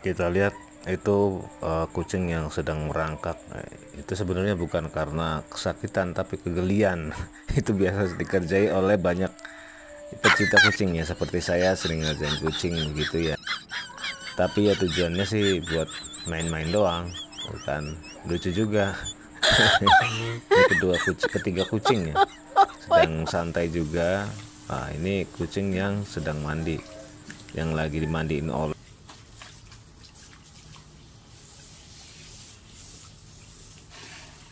Kita lihat itu kucing yang sedang merangkak. Itu sebenarnya bukan karena kesakitan tapi kegelian. Itu biasa dikerjai oleh banyak pecinta kucing ya, seperti saya sering ngerjain kucing begitu ya. Tapi ya tujuannya sih buat main-main doang, bukan lucu juga. Ini ketiga kucing ya, sedang santai juga. Nah, ini kucing yang sedang mandi, yang lagi dimandiin oleh